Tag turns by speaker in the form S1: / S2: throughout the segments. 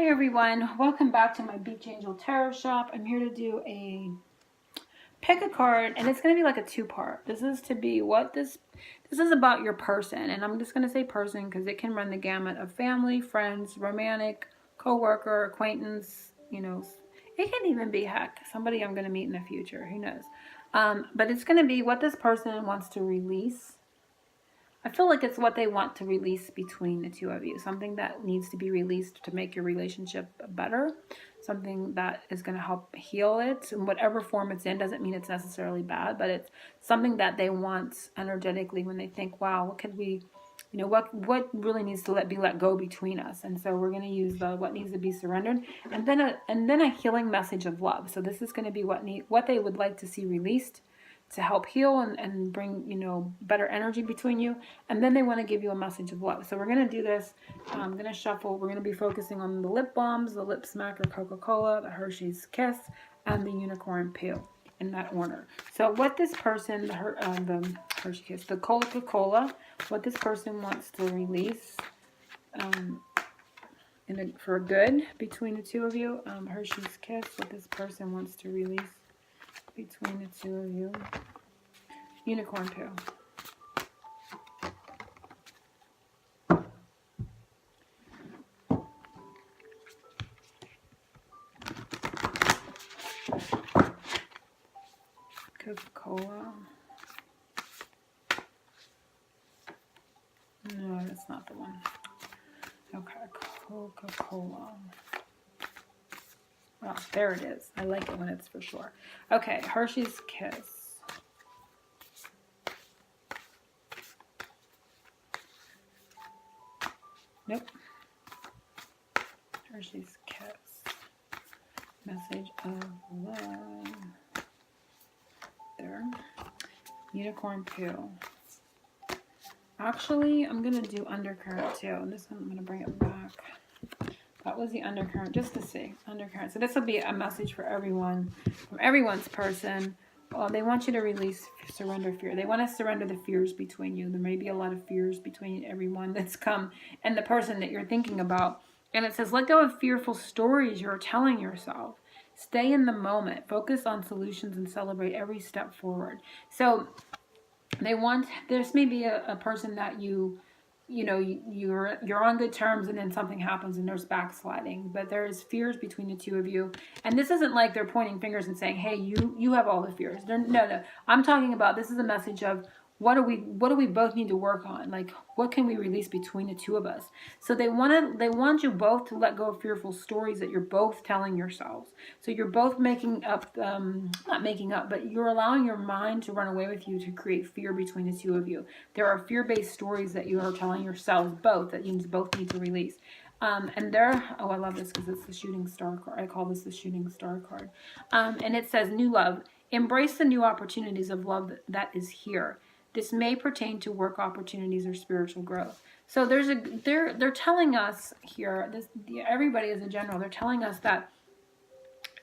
S1: Hi everyone, welcome back to my Beach Angel Tarot Shop. I'm here to do a pick a card, and it's going to be like a two-part. This is to be what this is about your person, and I'm just going to say person because it can run the gamut of family, friends, romantic, co-worker, acquaintance, it can even be heck somebody I'm going to meet in the future, who knows. But it's going to be what this person wants to release. I feel like it's what they want to release between the two of you. Something that needs to be released to make your relationship better. Something that is going to help heal it in whatever form it's in. Doesn't mean it's necessarily bad, but it's something that they want energetically when they think, wow, what could we, what really needs to be let go between us. And so we're going to use the what needs to be surrendered, and then a healing message of love. So this is going to be what they would like to see released to help heal and bring, better energy between you. And then they want to give you a message of love. So we're going to do this. I'm going to shuffle. We're going to be focusing on the lip balms, the lip smacker Coca-Cola, the Hershey's Kiss, and the unicorn peel in that order. So what this person, the Hershey Kiss, the Coca-Cola, what this person wants to release for good between the two of you. Hershey's Kiss, what this person wants to release between the two of you. Unicorn peel. Coca-Cola. No, that's not the one. Okay, Coca-Cola. Well, there it is. I like it when it's for sure. Okay, Hershey's Kiss. Nope. Hershey's Kiss. Message of love. There. Unicorn peel. Actually, I'm going to do undercurrent too. And this one, I'm going to bring it back. That was the undercurrent, just to see. Undercurrent. So this will be a message for everyone, from everyone's person. They want you to release, surrender fear. They want to surrender the fears between you. There may be a lot of fears between everyone that's come and the person that you're thinking about. And it says, let go of fearful stories you're telling yourself. Stay in the moment. Focus on solutions and celebrate every step forward. So there's maybe a person that you're on good terms, and then something happens and there's backsliding, but there's fears between the two of you. And this isn't like they're pointing fingers and saying, hey, you have all the fears. No, I'm talking about, this is a message of what do we both need to work on? Like, what can we release between the two of us? So they want you both to let go of fearful stories that you're both telling yourselves. So you're both making up, not making up, but you're allowing your mind to run away with you to create fear between the two of you. There are fear-based stories that you are telling yourselves both that you both need to release. And I love this because it's the shooting star card. I call this the shooting star card. And it says, new love. Embrace the new opportunities of love that is here. This may pertain to work opportunities or spiritual growth. So they're telling us here, everybody as a general, they're telling us that,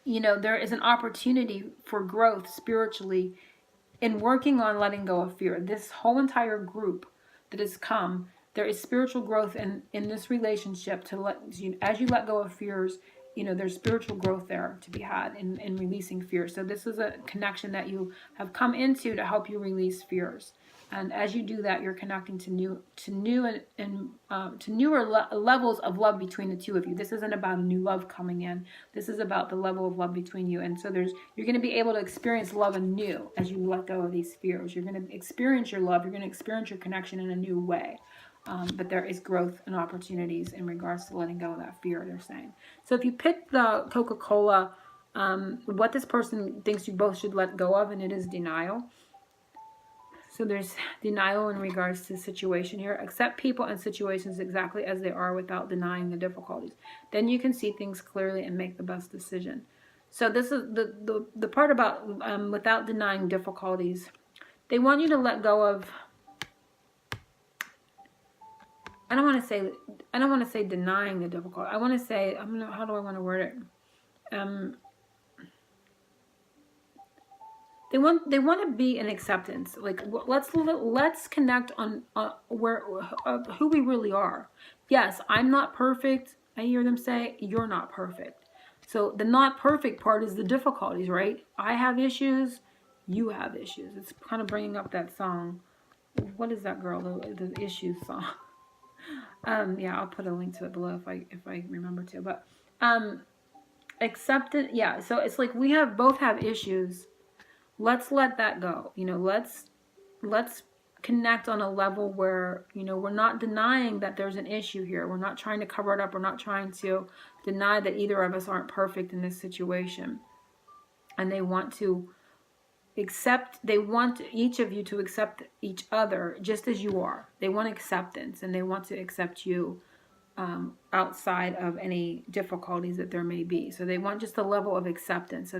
S1: there is an opportunity for growth spiritually in working on letting go of fear. This whole entire group that has come, there is spiritual growth in this relationship as you let go of fears. There's spiritual growth there to be had in releasing fear. So this is a connection that you have come into to help you release fears. And as you do that, you're connecting to newer levels of love between the two of you. This isn't about a new love coming in. This is about the level of love between you. And so you're going to be able to experience love anew as you let go of these fears. You're going to experience your love. You're going to experience your connection in a new way. But there is growth and opportunities in regards to letting go of that fear, they're saying. So if you pick the Coca-Cola, what this person thinks you both should let go of, and it is denial. So there's denial in regards to the situation here. Accept people and situations exactly as they are without denying the difficulties. Then you can see things clearly and make the best decision. So this is the part about without denying difficulties. They want you to let go of, I don't want to say denying the difficulty. I want to say, how do I want to word it? They want to be in acceptance. Like, let's connect on who we really are. Yes, I'm not perfect. I hear them say, you're not perfect. So the not perfect part is the difficulties, right? I have issues, you have issues. It's kind of bringing up that song. What is that girl? The issues song. Yeah, I'll put a link to it below if I remember to. But acceptance, yeah. So it's like we both have issues. Let's let that go. Let's connect on a level where, we're not denying that there's an issue here. We're not trying to cover it up. We're not trying to deny that either of us aren't perfect in this situation. And they want each of you to accept each other just as you are. They want acceptance, and they want to accept you outside of any difficulties that there may be. So they want just a level of acceptance. So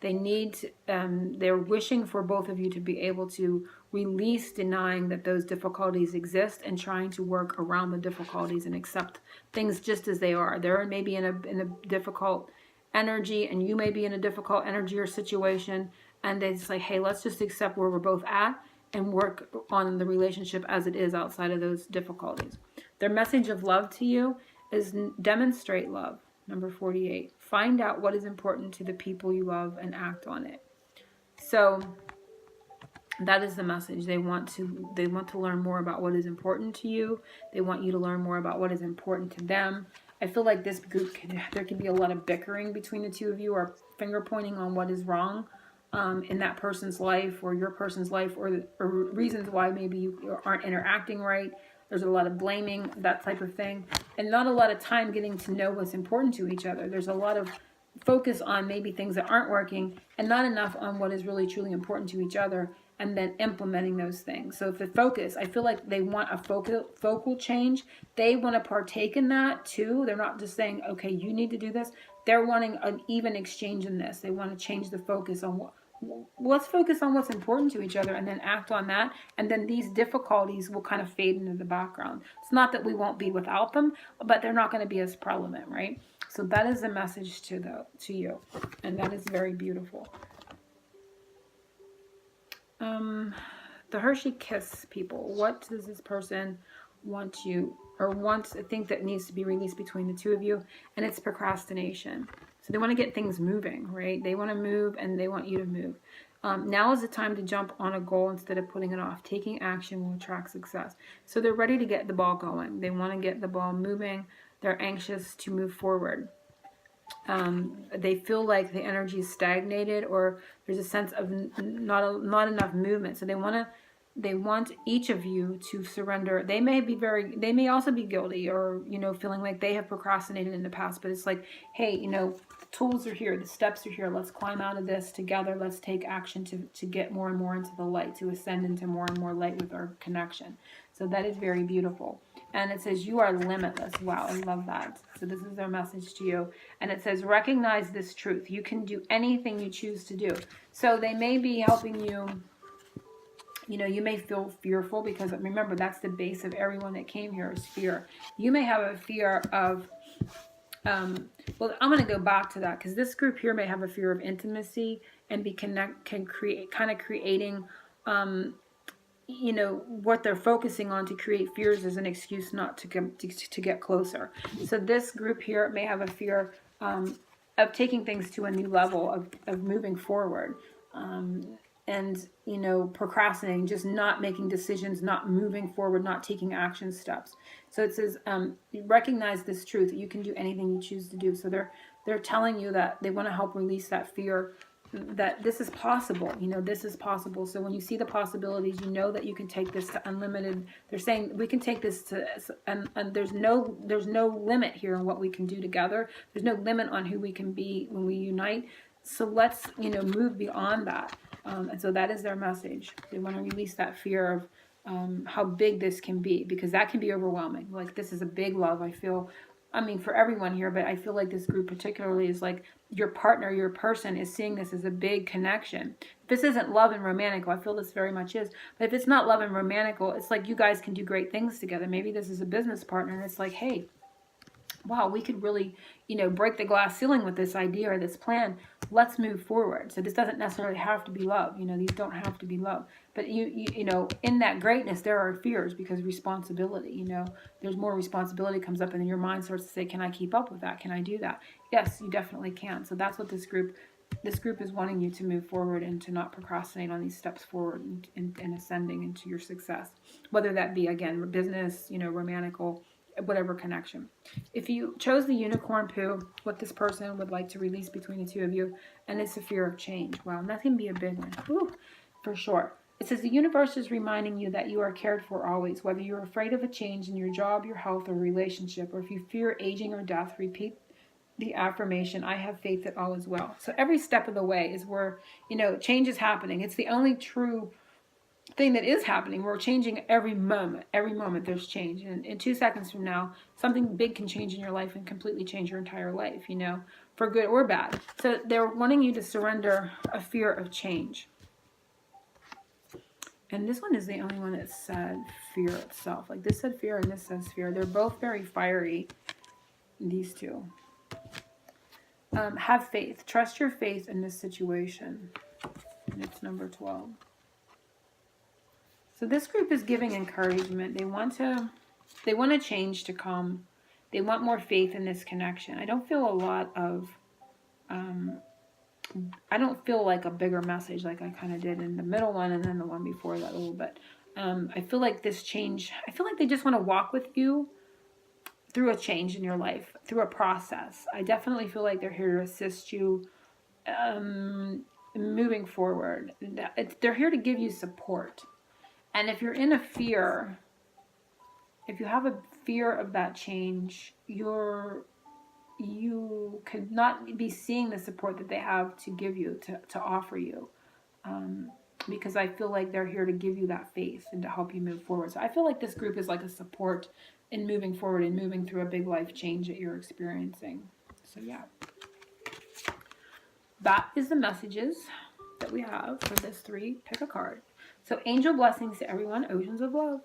S1: they're wishing for both of you to be able to release denying that those difficulties exist and trying to work around the difficulties and accept things just as they are. They're maybe in a difficult energy, and you may be in a difficult energy or situation, and they say, hey, let's just accept where we're both at and work on the relationship as it is outside of those difficulties. Their message of love to you is demonstrate love. Number 48. Find out what is important to the people you love and act on it. So that is the message. They want to learn more about what is important to you. They want you to learn more about what is important to them. I feel like this group there can be a lot of bickering between the two of you, or finger pointing on what is wrong in that person's life or your person's life, or reasons why maybe you aren't interacting right. There's a lot of blaming, that type of thing, and not a lot of time getting to know what's important to each other. There's a lot of focus on maybe things that aren't working and not enough on what is really truly important to each other, and then implementing those things. So if the focus, I feel like they want a focal change. They want to partake in that too. They're not just saying, okay, you need to do this. They're wanting an even exchange in this. They want to change the focus on let's focus on what's important to each other and then act on that. And then these difficulties will kind of fade into the background. It's not that we won't be without them, but they're not going to be as prevalent, right? So that is the message to you. And that is very beautiful. The Hershey Kiss people. What does this person want you, or think that needs to be released between the two of you? And it's procrastination. So they want to get things moving, right? They want to move, and they want you to move. Now is the time to jump on a goal instead of putting it off. Taking action will attract success. So they're ready to get the ball going. They want to get the ball moving. They're anxious to move forward. They feel like the energy is stagnated, or there's a sense of not enough movement. So they want each of you to surrender. They may also be guilty, or feeling like they have procrastinated in the past, but it's like, hey, the tools are here, the steps are here. Let's climb out of this together. Let's take action to get more and more into the light, to ascend into more and more light with our connection. So that is very beautiful. And it says, you are limitless. Wow, I love that. So this is their message to you. And it says, recognize this truth. You can do anything you choose to do. So they may be helping you. You may feel fearful, because remember, that's the base of everyone that came here is fear. You may have a fear of, well, I'm going to go back to that, because this group here may have a fear of intimacy and creating, what they're focusing on to create fears as an excuse not to get closer. So this group here may have a fear of taking things to a new level, of moving forward. And, procrastinating, just not making decisions, not moving forward, not taking action steps. So it says, recognize this truth, that you can do anything you choose to do. So they're telling you that they want to help release that fear, that this is possible. This is possible. So when you see the possibilities, that you can take this to unlimited. They're saying we can take this to, and there's no limit here on what we can do together. There's no limit on who we can be when we unite. So let's, move beyond that. And so that is their message. They want to release that fear of how big this can be, because that can be overwhelming. Like, this is a big love, I feel. For everyone here, but I feel like this group particularly is like your partner, your person is seeing this as a big connection. If this isn't love and romantical, I feel this very much is. But if it's not love and romantical, it's like you guys can do great things together. Maybe this is a business partner, and it's like, hey, wow, we could really, you know, break the glass ceiling with this idea or this plan. Let's move forward. So this doesn't necessarily have to be love. You know, these don't have to be love. But you know, in that greatness, there are fears because responsibility, you know, there's more responsibility comes up and then your mind starts to say, can I keep up with that? Can I do that? Yes, you definitely can. So that's what this group is wanting you to move forward and to not procrastinate on these steps forward and ascending into your success, whether that be, again, business, you know, romantical, whatever connection. If you chose the unicorn poo, what this person would like to release between the two of you, and it's a fear of change. Wow, that can be a big one. Whew, for sure. It says the universe is reminding you that you are cared for always, whether you're afraid of a change in your job, your health, or relationship, or if you fear aging or death, repeat the affirmation, I have faith that all is well. So every step of the way is where, you know, change is happening. It's the only true thing that is happening. We're changing every moment. Every moment there's change. And in 2 seconds from now, something big can change in your life and completely change your entire life, you know, for good or bad. So they're wanting you to surrender a fear of change. And this one is the only one that said fear itself. Like this said fear and this says fear. They're both very fiery, these two. Have faith. Trust your faith in this situation. And it's number 12. So this group is giving encouragement. They want a change to come. They want more faith in this connection. I don't feel a lot of, I don't feel like a bigger message like I kind of did in the middle one and then the one before that a little bit. I feel like this change, I feel like they just want to walk with you through a change in your life, through a process. I definitely feel like they're here to assist you moving forward. They're here to give you support. And if you're in a fear, if you have a fear of that change, you could not be seeing the support that they have to give you, to offer you. Because I feel like they're here to give you that faith and to help you move forward. So I feel like this group is like a support in moving forward and moving through a big life change that you're experiencing. So yeah. That is the messages that we have for this 3. Pick a card. So angel blessings to everyone. Oceans of love.